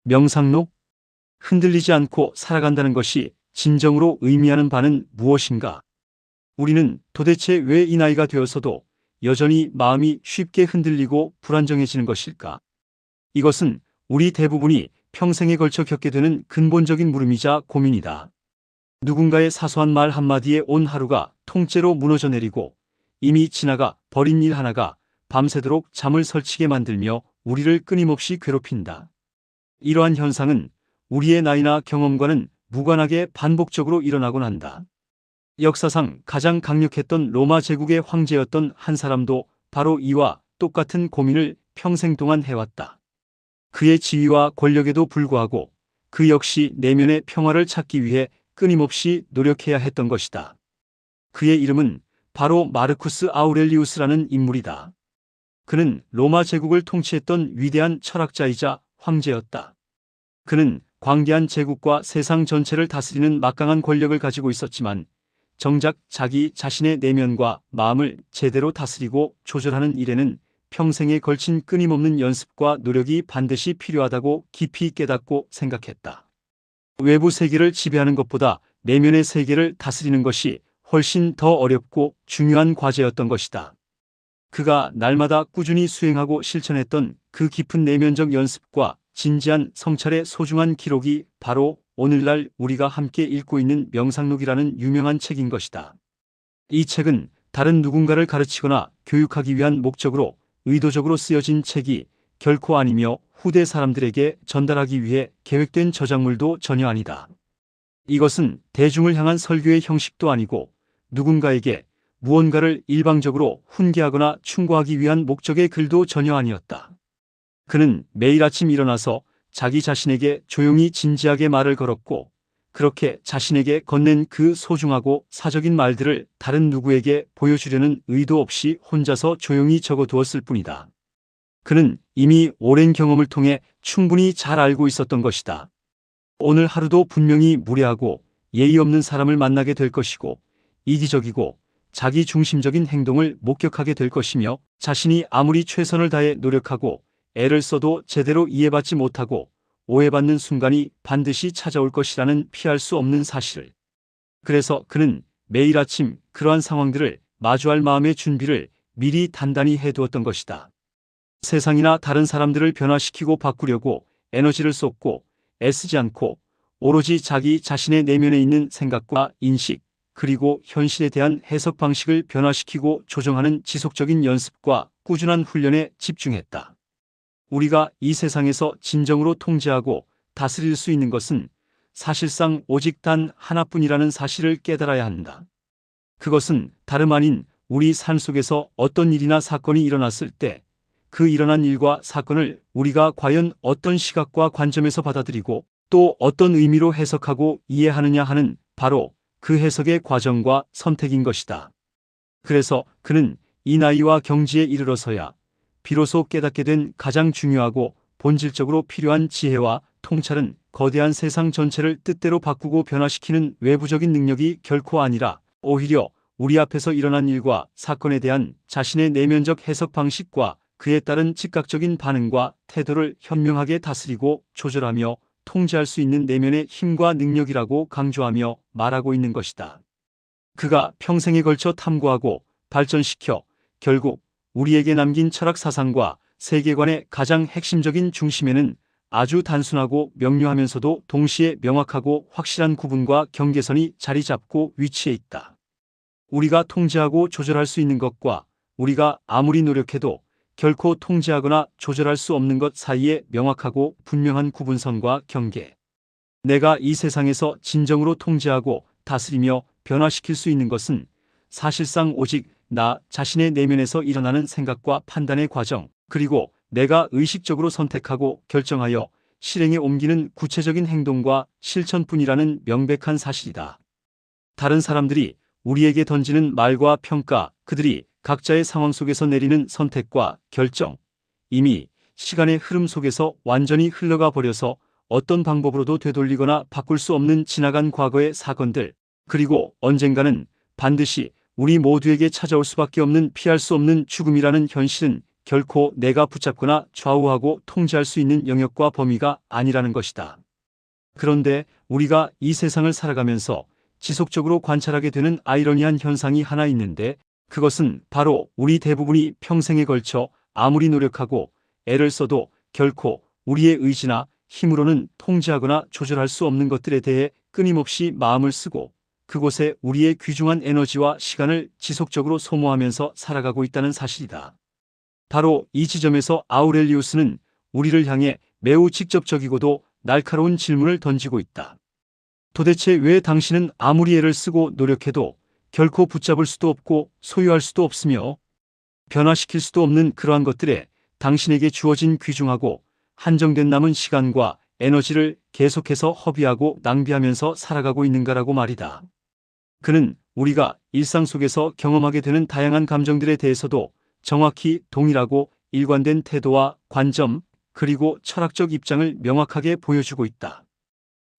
명상록? 흔들리지 않고 살아간다는 것이 진정으로 의미하는 바는 무엇인가? 우리는 도대체 왜 이 나이가 되어서도 여전히 마음이 쉽게 흔들리고 불안정해지는 것일까? 이것은 우리 대부분이 평생에 걸쳐 겪게 되는 근본적인 물음이자 고민이다. 누군가의 사소한 말 한마디에 온 하루가 통째로 무너져 내리고 이미 지나가 버린 일 하나가 밤새도록 잠을 설치게 만들며 우리를 끊임없이 괴롭힌다. 이러한 현상은 우리의 나이나 경험과는 무관하게 반복적으로 일어나곤 한다. 역사상 가장 강력했던 로마 제국의 황제였던 한 사람도 바로 이와 똑같은 고민을 평생 동안 해왔다. 그의 지위와 권력에도 불구하고 그 역시 내면의 평화를 찾기 위해 끊임없이 노력해야 했던 것이다. 그의 이름은 바로 마르쿠스 아우렐리우스라는 인물이다. 그는 로마 제국을 통치했던 위대한 철학자이자 황제였다. 그는 광대한 제국과 세상 전체를 다스리는 막강한 권력을 가지고 있었지만 정작 자기 자신의 내면과 마음을 제대로 다스리고 조절하는 일에는 평생에 걸친 끊임없는 연습과 노력이 반드시 필요하다고 깊이 깨닫고 생각했다. 외부 세계를 지배하는 것보다 내면의 세계를 다스리는 것이 훨씬 더 어렵고 중요한 과제였던 것이다. 그가 날마다 꾸준히 수행하고 실천했던 그 깊은 내면적 연습과 진지한 성찰의 소중한 기록이 바로 오늘날 우리가 함께 읽고 있는 명상록이라는 유명한 책인 것이다. 이 책은 다른 누군가를 가르치거나 교육하기 위한 목적으로 의도적으로 쓰여진 책이 결코 아니며 후대 사람들에게 전달하기 위해 계획된 저작물도 전혀 아니다. 이것은 대중을 향한 설교의 형식도 아니고 누군가에게 무언가를 일방적으로 훈계하거나 충고하기 위한 목적의 글도 전혀 아니었다. 그는 매일 아침 일어나서 자기 자신에게 조용히 진지하게 말을 걸었고 그렇게 자신에게 건넨 그 소중하고 사적인 말들을 다른 누구에게 보여주려는 의도 없이 혼자서 조용히 적어두었을 뿐이다. 그는 이미 오랜 경험을 통해 충분히 잘 알고 있었던 것이다. 오늘 하루도 분명히 무례하고 예의 없는 사람을 만나게 될 것이고 이기적이고 자기 중심적인 행동을 목격하게 될 것이며 자신이 아무리 최선을 다해 노력하고 애를 써도 제대로 이해받지 못하고 오해받는 순간이 반드시 찾아올 것이라는 피할 수 없는 사실을. 그래서 그는 매일 아침 그러한 상황들을 마주할 마음의 준비를 미리 단단히 해두었던 것이다. 세상이나 다른 사람들을 변화시키고 바꾸려고 에너지를 쏟고 애쓰지 않고 오로지 자기 자신의 내면에 있는 생각과 인식 그리고 현실에 대한 해석 방식을 변화시키고 조정하는 지속적인 연습과 꾸준한 훈련에 집중했다. 우리가 이 세상에서 진정으로 통제하고 다스릴 수 있는 것은 사실상 오직 단 하나뿐이라는 사실을 깨달아야 한다. 그것은 다름 아닌 우리 삶 속에서 어떤 일이나 사건이 일어났을 때 그 일어난 일과 사건을 우리가 과연 어떤 시각과 관점에서 받아들이고 또 어떤 의미로 해석하고 이해하느냐 하는 바로 그 해석의 과정과 선택인 것이다. 그래서 그는 이 나이와 경지에 이르러서야 비로소 깨닫게 된 가장 중요하고 본질적으로 필요한 지혜와 통찰은 거대한 세상 전체를 뜻대로 바꾸고 변화시키는 외부적인 능력이 결코 아니라 오히려 우리 앞에서 일어난 일과 사건에 대한 자신의 내면적 해석 방식과 그에 따른 즉각적인 반응과 태도를 현명하게 다스리고 조절하며 통제할 수 있는 내면의 힘과 능력이라고 강조하며 말하고 있는 것이다. 그가 평생에 걸쳐 탐구하고 발전시켜 결국 우리에게 남긴 철학 사상과 세계관의 가장 핵심적인 중심에는 아주 단순하고 명료하면서도 동시에 명확하고 확실한 구분과 경계선이 자리 잡고 위치해 있다. 우리가 통제하고 조절할 수 있는 것과 우리가 아무리 노력해도 결코 통제하거나 조절할 수 없는 것 사이에 명확하고 분명한 구분선과 경계. 내가 이 세상에서 진정으로 통제하고 다스리며 변화시킬 수 있는 것은 사실상 오직 나 자신의 내면에서 일어나는 생각과 판단의 과정, 그리고 내가 의식적으로 선택하고 결정하여 실행에 옮기는 구체적인 행동과 실천뿐이라는 명백한 사실이다. 다른 사람들이 우리에게 던지는 말과 평가, 그들이 각자의 상황 속에서 내리는 선택과 결정, 이미 시간의 흐름 속에서 완전히 흘러가 버려서 어떤 방법으로도 되돌리거나 바꿀 수 없는 지나간 과거의 사건들, 그리고 언젠가는 반드시 우리 모두에게 찾아올 수밖에 없는 피할 수 없는 죽음이라는 현실은 결코 내가 붙잡거나 좌우하고 통제할 수 있는 영역과 범위가 아니라는 것이다. 그런데 우리가 이 세상을 살아가면서 지속적으로 관찰하게 되는 아이러니한 현상이 하나 있는데, 그것은 바로 우리 대부분이 평생에 걸쳐 아무리 노력하고 애를 써도 결코 우리의 의지나 힘으로는 통제하거나 조절할 수 없는 것들에 대해 끊임없이 마음을 쓰고 그곳에 우리의 귀중한 에너지와 시간을 지속적으로 소모하면서 살아가고 있다는 사실이다. 바로 이 지점에서 아우렐리우스는 우리를 향해 매우 직접적이고도 날카로운 질문을 던지고 있다. 도대체 왜 당신은 아무리 애를 쓰고 노력해도 결코 붙잡을 수도 없고 소유할 수도 없으며 변화시킬 수도 없는 그러한 것들에 당신에게 주어진 귀중하고 한정된 남은 시간과 에너지를 계속해서 허비하고 낭비하면서 살아가고 있는가라고 말이다. 그는 우리가 일상 속에서 경험하게 되는 다양한 감정들에 대해서도 정확히 동일하고 일관된 태도와 관점, 그리고 철학적 입장을 명확하게 보여주고 있다.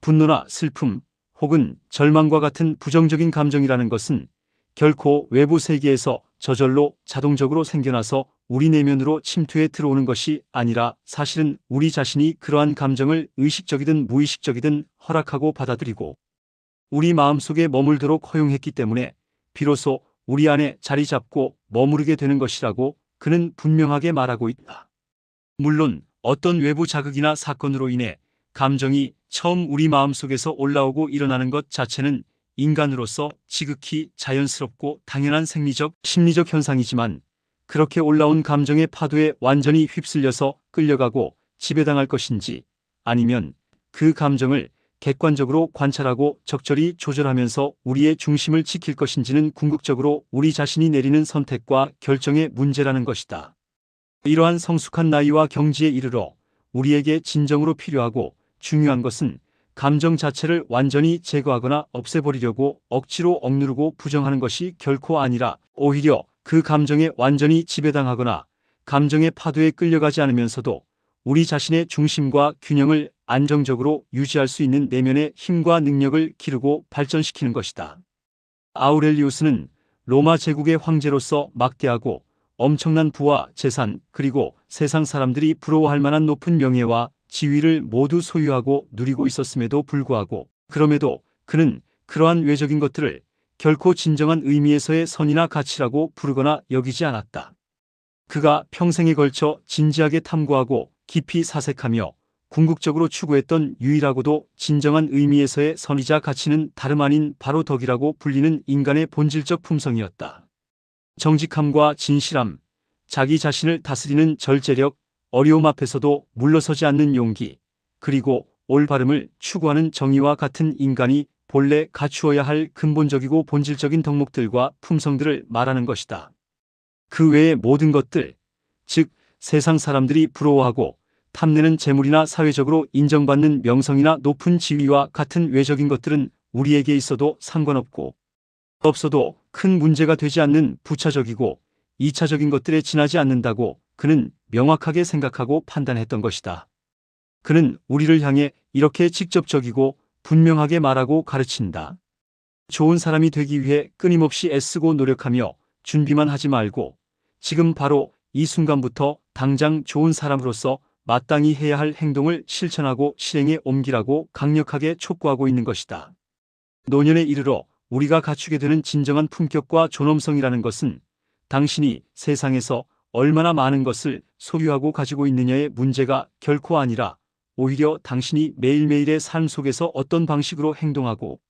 분노나 슬픔 혹은 절망과 같은 부정적인 감정이라는 것은 결코 외부 세계에서 저절로 자동적으로 생겨나서 우리 내면으로 침투해 들어오는 것이 아니라, 사실은 우리 자신이 그러한 감정을 의식적이든 무의식적이든 허락하고 받아들이고 우리 마음속에 머물도록 허용했기 때문에 비로소 우리 안에 자리 잡고 머무르게 되는 것이라고 그는 분명하게 말하고 있다. 물론 어떤 외부 자극이나 사건으로 인해 감정이 처음 우리 마음속에서 올라오고 일어나는 것 자체는 인간으로서 지극히 자연스럽고 당연한 생리적, 심리적 현상이지만, 그렇게 올라온 감정의 파도에 완전히 휩쓸려서 끌려가고 지배당할 것인지, 아니면 그 감정을 객관적으로 관찰하고 적절히 조절하면서 우리의 중심을 지킬 것인지는 궁극적으로 우리 자신이 내리는 선택과 결정의 문제라는 것이다. 이러한 성숙한 나이와 경지에 이르러 우리에게 진정으로 필요하고 중요한 것은 감정 자체를 완전히 제거하거나 없애버리려고 억지로 억누르고 부정하는 것이 결코 아니라, 오히려 그 감정에 완전히 지배당하거나 감정의 파도에 끌려가지 않으면서도 우리 자신의 중심과 균형을 안정적으로 유지할 수 있는 내면의 힘과 능력을 기르고 발전시키는 것이다. 아우렐리우스는 로마 제국의 황제로서 막대하고 엄청난 부와 재산, 그리고 세상 사람들이 부러워할 만한 높은 명예와 지위를 모두 소유하고 누리고 있었음에도 불구하고, 그럼에도 그는 그러한 외적인 것들을 결코 진정한 의미에서의 선이나 가치라고 부르거나 여기지 않았다. 그가 평생에 걸쳐 진지하게 탐구하고 깊이 사색하며 궁극적으로 추구했던 유일하고도 진정한 의미에서의 선이자 가치는 다름 아닌 바로 덕이라고 불리는 인간의 본질적 품성이었다. 정직함과 진실함, 자기 자신을 다스리는 절제력, 어려움 앞에서도 물러서지 않는 용기, 그리고 올바름을 추구하는 정의와 같은 인간이 본래 갖추어야 할 근본적이고 본질적인 덕목들과 품성들을 말하는 것이다. 그 외의 모든 것들, 즉 세상 사람들이 부러워하고 탐내는 재물이나 사회적으로 인정받는 명성이나 높은 지위와 같은 외적인 것들은 우리에게 있어도 상관없고 없어도 큰 문제가 되지 않는 부차적이고 이차적인 것들에 지나지 않는다고 그는 명확하게 생각하고 판단했던 것이다. 그는 우리를 향해 이렇게 직접적이고 분명하게 말하고 가르친다. 좋은 사람이 되기 위해 끊임없이 애쓰고 노력하며 준비만 하지 말고 지금 바로 이 순간부터 당장 좋은 사람으로서 마땅히 해야 할 행동을 실천하고 실행에 옮기라고 강력하게 촉구하고 있는 것이다. 노년에 이르러 우리가 갖추게 되는 진정한 품격과 존엄성이라는 것은 당신이 세상에서 얼마나 많은 것을 소유하고 가지고 있느냐의 문제가 결코 아니라, 오히려 당신이 매일매일의 삶 속에서 어떤 방식으로 행동하고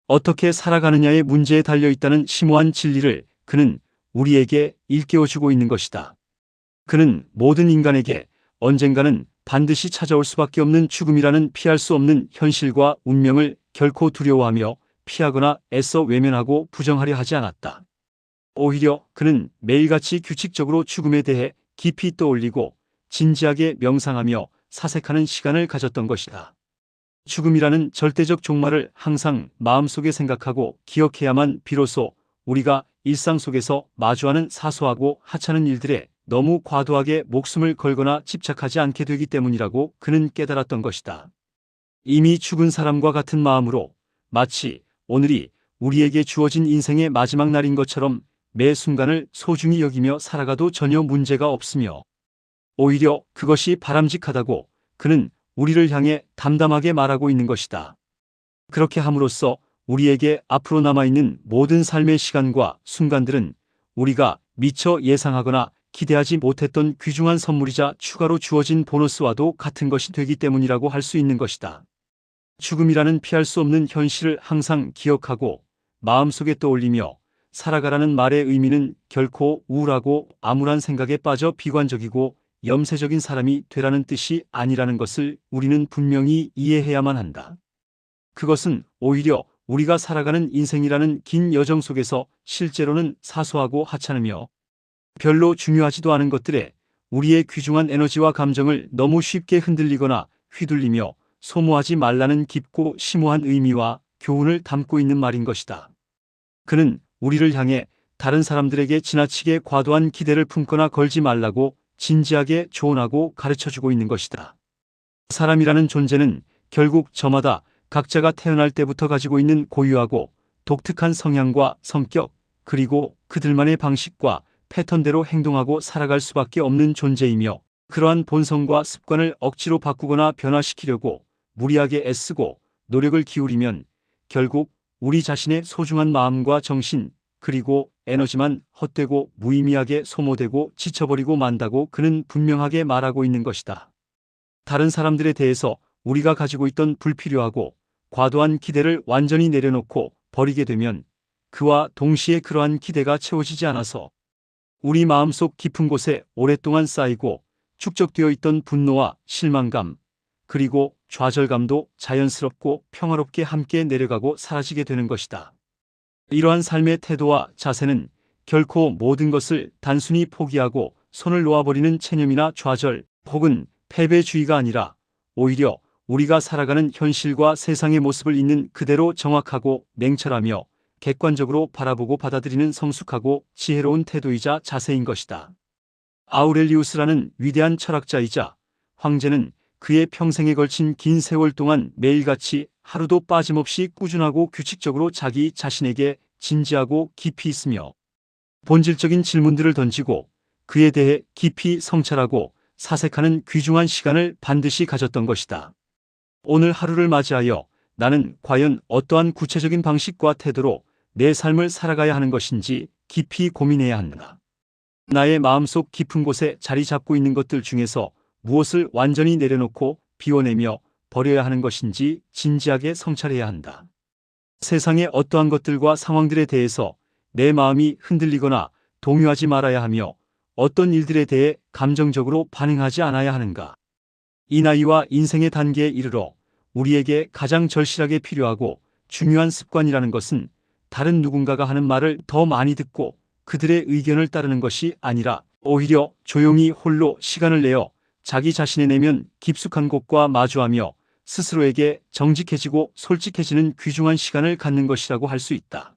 어떻게 살아가느냐의 문제에 달려있다는 심오한 진리를 그는 우리에게 일깨워주고 있는 것이다. 그는 모든 인간에게 언젠가는 반드시 찾아올 수밖에 없는 죽음이라는 피할 수 없는 현실과 운명을 결코 두려워하며 피하거나 애써 외면하고 부정하려 하지 않았다. 오히려 그는 매일같이 규칙적으로 죽음에 대해 깊이 떠올리고 진지하게 명상하며 사색하는 시간을 가졌던 것이다. 죽음이라는 절대적 종말을 항상 마음속에 생각하고 기억해야만 비로소 우리가 일상 속에서 마주하는 사소하고 하찮은 일들에 너무 과도하게 목숨을 걸거나 집착하지 않게 되기 때문이라고 그는 깨달았던 것이다. 이미 죽은 사람과 같은 마음으로 마치 오늘이 우리에게 주어진 인생의 마지막 날인 것처럼 매 순간을 소중히 여기며 살아가도 전혀 문제가 없으며 오히려 그것이 바람직하다고 그는 우리를 향해 담담하게 말하고 있는 것이다. 그렇게 함으로써 우리에게 앞으로 남아있는 모든 삶의 시간과 순간들은 우리가 미처 예상하거나 기대하지 못했던 귀중한 선물이자 추가로 주어진 보너스와도 같은 것이 되기 때문이라고 할 수 있는 것이다. 죽음이라는 피할 수 없는 현실을 항상 기억하고 마음속에 떠올리며 살아가라는 말의 의미는 결코 우울하고 암울한 생각에 빠져 비관적이고 염세적인 사람이 되라는 뜻이 아니라는 것을 우리는 분명히 이해해야만 한다. 그것은 오히려 우리가 살아가는 인생이라는 긴 여정 속에서 실제로는 사소하고 하찮으며 별로 중요하지도 않은 것들에 우리의 귀중한 에너지와 감정을 너무 쉽게 흔들리거나 휘둘리며 소모하지 말라는 깊고 심오한 의미와 교훈을 담고 있는 말인 것이다. 그는 우리를 향해 다른 사람들에게 지나치게 과도한 기대를 품거나 걸지 말라고 진지하게 조언하고 가르쳐주고 있는 것이다. 사람이라는 존재는 결국 저마다 각자가 태어날 때부터 가지고 있는 고유하고 독특한 성향과 성격, 그리고 그들만의 방식과 패턴대로 행동하고 살아갈 수밖에 없는 존재이며 그러한 본성과 습관을 억지로 바꾸거나 변화시키려고 무리하게 애쓰고 노력을 기울이면 결국 우리 자신의 소중한 마음과 정신 그리고 에너지만 헛되고 무의미하게 소모되고 지쳐버리고 만다고 그는 분명하게 말하고 있는 것이다. 다른 사람들에 대해서 우리가 가지고 있던 불필요하고 과도한 기대를 완전히 내려놓고 버리게 되면 그와 동시에 그러한 기대가 채워지지 않아서 우리 마음속 깊은 곳에 오랫동안 쌓이고 축적되어 있던 분노와 실망감, 그리고 좌절감도 자연스럽고 평화롭게 함께 내려가고 사라지게 되는 것이다. 이러한 삶의 태도와 자세는 결코 모든 것을 단순히 포기하고 손을 놓아버리는 체념이나 좌절 혹은 패배주의가 아니라 오히려 우리가 살아가는 현실과 세상의 모습을 있는 그대로 정확하고 냉철하며 객관적으로 바라보고 받아들이는 성숙하고 지혜로운 태도이자 자세인 것이다. 아우렐리우스라는 위대한 철학자이자 황제는 그의 평생에 걸친 긴 세월 동안 매일같이 하루도 빠짐없이 꾸준하고 규칙적으로 자기 자신에게 진지하고 깊이 있으며 본질적인 질문들을 던지고 그에 대해 깊이 성찰하고 사색하는 귀중한 시간을 반드시 가졌던 것이다. 오늘 하루를 맞이하여 나는 과연 어떠한 구체적인 방식과 태도로 내 삶을 살아가야 하는 것인지 깊이 고민해야 한다. 나의 마음속 깊은 곳에 자리 잡고 있는 것들 중에서 무엇을 완전히 내려놓고 비워내며 버려야 하는 것인지 진지하게 성찰해야 한다. 세상의 어떠한 것들과 상황들에 대해서 내 마음이 흔들리거나 동요하지 말아야 하며 어떤 일들에 대해 감정적으로 반응하지 않아야 하는가. 이 나이와 인생의 단계에 이르러 우리에게 가장 절실하게 필요하고 중요한 습관이라는 것은 다른 누군가가 하는 말을 더 많이 듣고 그들의 의견을 따르는 것이 아니라 오히려 조용히 홀로 시간을 내어 자기 자신의 내면 깊숙한 곳과 마주하며 스스로에게 정직해지고 솔직해지는 귀중한 시간을 갖는 것이라고 할 수 있다.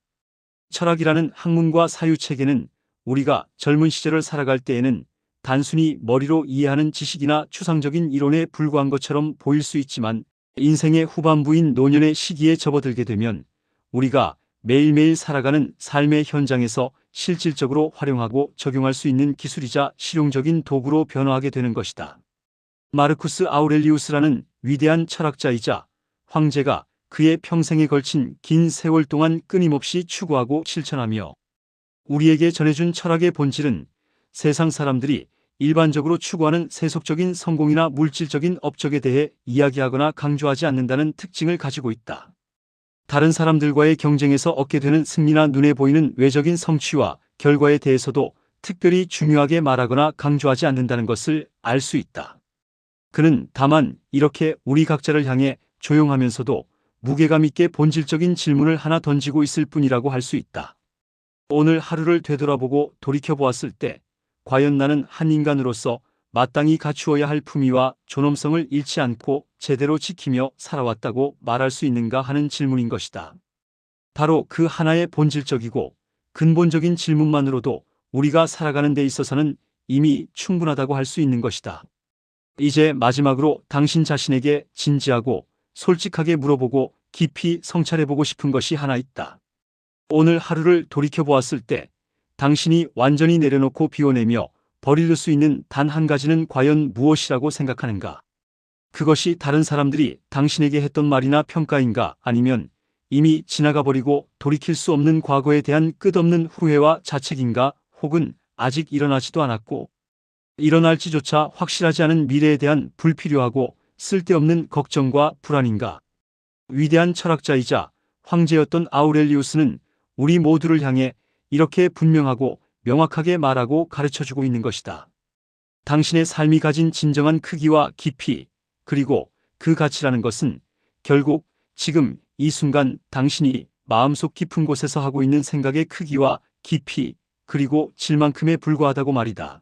철학이라는 학문과 사유체계는 우리가 젊은 시절을 살아갈 때에는 단순히 머리로 이해하는 지식이나 추상적인 이론에 불과한 것처럼 보일 수 있지만 인생의 후반부인 노년의 시기에 접어들게 되면 우리가 매일매일 살아가는 삶의 현장에서 실질적으로 활용하고 적용할 수 있는 기술이자 실용적인 도구로 변화하게 되는 것이다. 마르쿠스 아우렐리우스라는 위대한 철학자이자 황제가 그의 평생에 걸친 긴 세월 동안 끊임없이 추구하고 실천하며 우리에게 전해준 철학의 본질은 세상 사람들이 일반적으로 추구하는 세속적인 성공이나 물질적인 업적에 대해 이야기하거나 강조하지 않는다는 특징을 가지고 있다. 다른 사람들과의 경쟁에서 얻게 되는 승리나 눈에 보이는 외적인 성취와 결과에 대해서도 특별히 중요하게 말하거나 강조하지 않는다는 것을 알 수 있다. 그는 다만 이렇게 우리 각자를 향해 조용하면서도 무게감 있게 본질적인 질문을 하나 던지고 있을 뿐이라고 할 수 있다. 오늘 하루를 되돌아보고 돌이켜보았을 때 과연 나는 한 인간으로서 마땅히 갖추어야 할 품위와 존엄성을 잃지 않고 제대로 지키며 살아왔다고 말할 수 있는가 하는 질문인 것이다. 바로 그 하나의 본질적이고 근본적인 질문만으로도 우리가 살아가는 데 있어서는 이미 충분하다고 할 수 있는 것이다. 이제 마지막으로 당신 자신에게 진지하고 솔직하게 물어보고 깊이 성찰해보고 싶은 것이 하나 있다. 오늘 하루를 돌이켜보았을 때 당신이 완전히 내려놓고 비워내며 버릴 수 있는 단 한 가지는 과연 무엇이라고 생각하는가? 그것이 다른 사람들이 당신에게 했던 말이나 평가인가, 아니면 이미 지나가 버리고 돌이킬 수 없는 과거에 대한 끝없는 후회와 자책인가, 혹은 아직 일어나지도 않았고 일어날지조차 확실하지 않은 미래에 대한 불필요하고 쓸데없는 걱정과 불안인가? 위대한 철학자이자 황제였던 아우렐리우스는 우리 모두를 향해 이렇게 분명하고 명확하게 말하고 가르쳐주고 있는 것이다. 당신의 삶이 가진 진정한 크기와 깊이, 그리고 그 가치라는 것은 결국 지금 이 순간 당신이 마음속 깊은 곳에서 하고 있는 생각의 크기와 깊이, 그리고 질만큼에 불과하다고 말이다.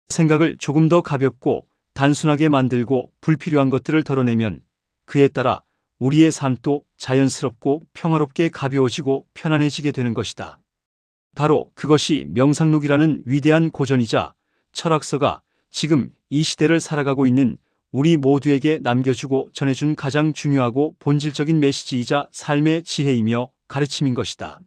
생각을 조금 더 가볍고 단순하게 만들고 불필요한 것들을 덜어내면 그에 따라 우리의 삶도 자연스럽고 평화롭게 가벼워지고 편안해지게 되는 것이다. 바로 그것이 명상록이라는 위대한 고전이자 철학서가 지금 이 시대를 살아가고 있는 우리 모두에게 남겨주고 전해준 가장 중요하고 본질적인 메시지이자 삶의 지혜이며 가르침인 것이다.